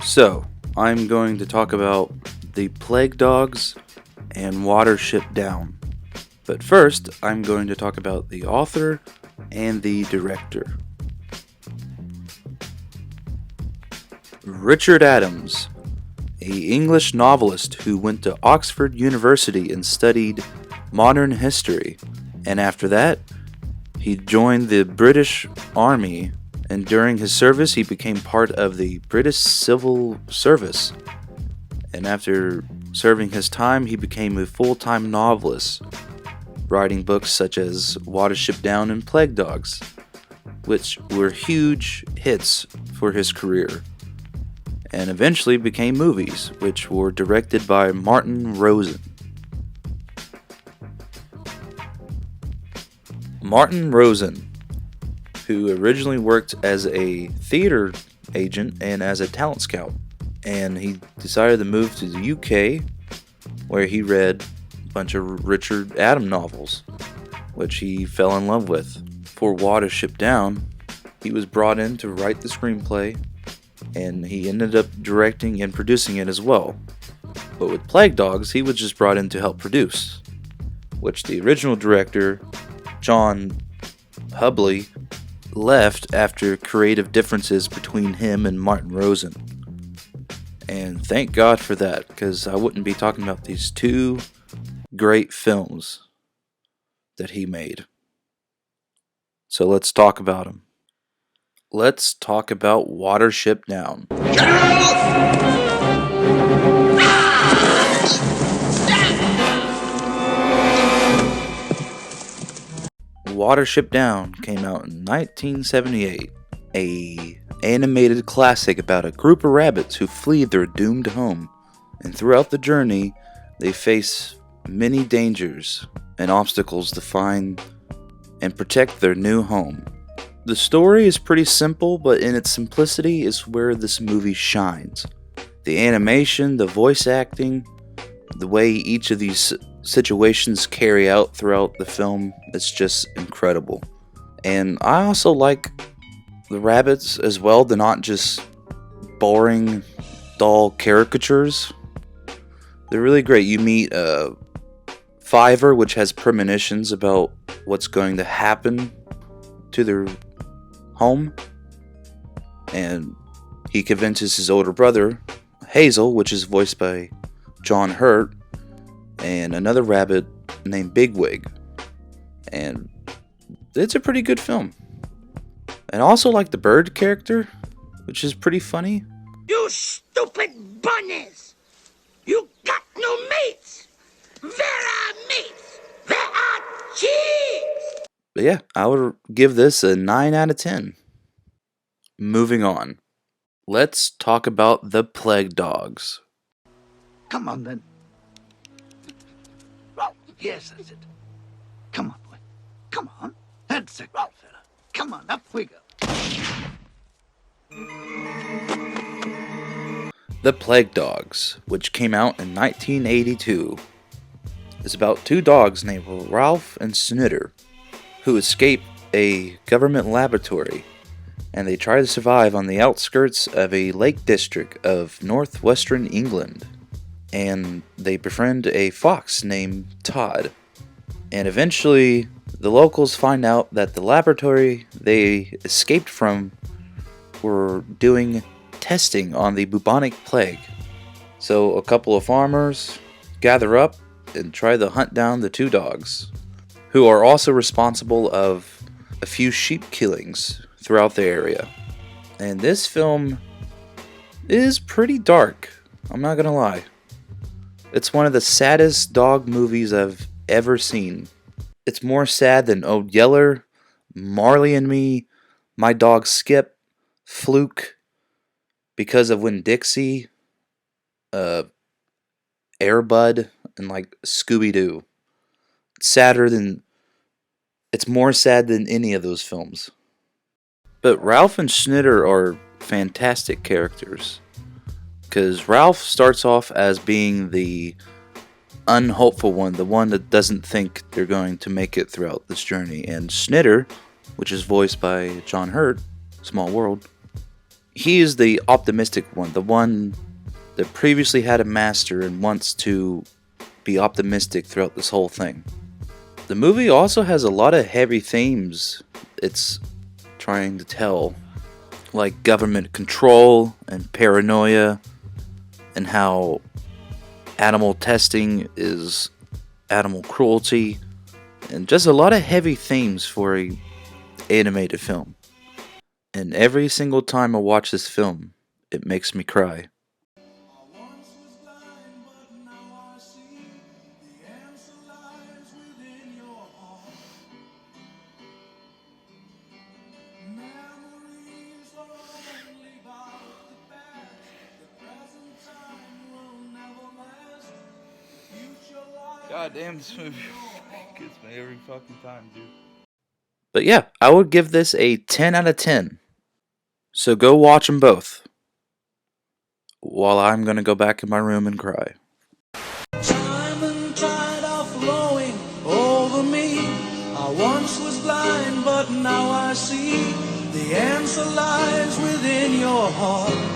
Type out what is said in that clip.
So, I'm going to talk about the Plague Dogs and Watership Down. But first, I'm going to talk about the author and the director. Richard Adams, an English novelist who went to Oxford University and studied modern history, and after that, he joined the British Army, and during his service he became part of the British Civil Service, and after serving his time he became a full-time novelist, writing books such as Watership Down and Plague Dogs, which were huge hits for his career, and eventually became movies, which were directed by Martin Rosen. Martin Rosen, who originally worked as a theater agent and as a talent scout, and he decided to move to the UK, where he read a bunch of Richard Adams novels, which he fell in love with. For Watership Down, he was brought in to write the screenplay, and he ended up directing and producing it as well. But with Plague Dogs, he was just brought in to help produce, which the original director, John Hubley, left after creative differences between him and Martin Rosen. And thank God for that, because I wouldn't be talking about these two great films that he made. So let's talk about them. Let's talk about Watership Down. Watership Down came out in 1978, a animated classic about a group of rabbits who flee their doomed home, and throughout the journey they face many dangers and obstacles to find and protect their new home. The story is pretty simple, but in its simplicity is where this movie shines. The animation, the voice acting, the way each of these situations carry out throughout the film, it's just incredible. And I also like the rabbits as well. They're not just boring, dull caricatures. They're really great. You meet Fiver, which has premonitions about what's going to happen to their home, and he convinces his older brother, Hazel, which is voiced by John Hurt, and another rabbit named Bigwig. And it's a pretty good film. And I also like the bird character, which is pretty funny. You stupid bunnies! You got no mates! Where are mates? Where are cheeks? But yeah, I would give this a 9 out of 10. Moving on. Let's talk about the Plague Dogs. Come on, then. Oh, yes, that's it. Come on, boy. Come on. That's a good fella. Come on, up we go. The Plague Dogs, which came out in 1982, is about two dogs named Ralph and Snitter, who escape a government laboratory, and they try to survive on the outskirts of a lake district of northwestern England. And they befriend a fox named Todd. And eventually, the locals find out that the laboratory they escaped from were doing testing on the bubonic plague. So a couple of farmers gather up and try to hunt down the two dogs, who are also responsible of a few sheep killings throughout the area. And this film is pretty dark, I'm not gonna lie. It's one of the saddest dog movies I've ever seen. It's more sad than Old Yeller, Marley and Me, My Dog Skip, Fluke, Because of Winn-Dixie, Air Bud, and like Scooby-Doo. It's more sad than any of those films. But Ralph and Snitter are fantastic characters, because Ralph starts off as being the unhopeful one, the one that doesn't think they're going to make it throughout this journey, and Snitter, which is voiced by John Hurt, Small World, he is the optimistic one, the one that previously had a master and wants to be optimistic throughout this whole thing. The movie also has a lot of heavy themes it's trying to tell, like government control and paranoia, and how animal testing is animal cruelty, and just a lot of heavy themes for a animated film. And every single time I watch this film, it makes me cry. God damn, this movie gets me every fucking time, dude. But yeah, I would give this a 10 out of 10. So go watch them both. While I'm gonna go back in my room and cry. Time and tide are flowing over me. I once was blind, but now I see. The answer lies within your heart.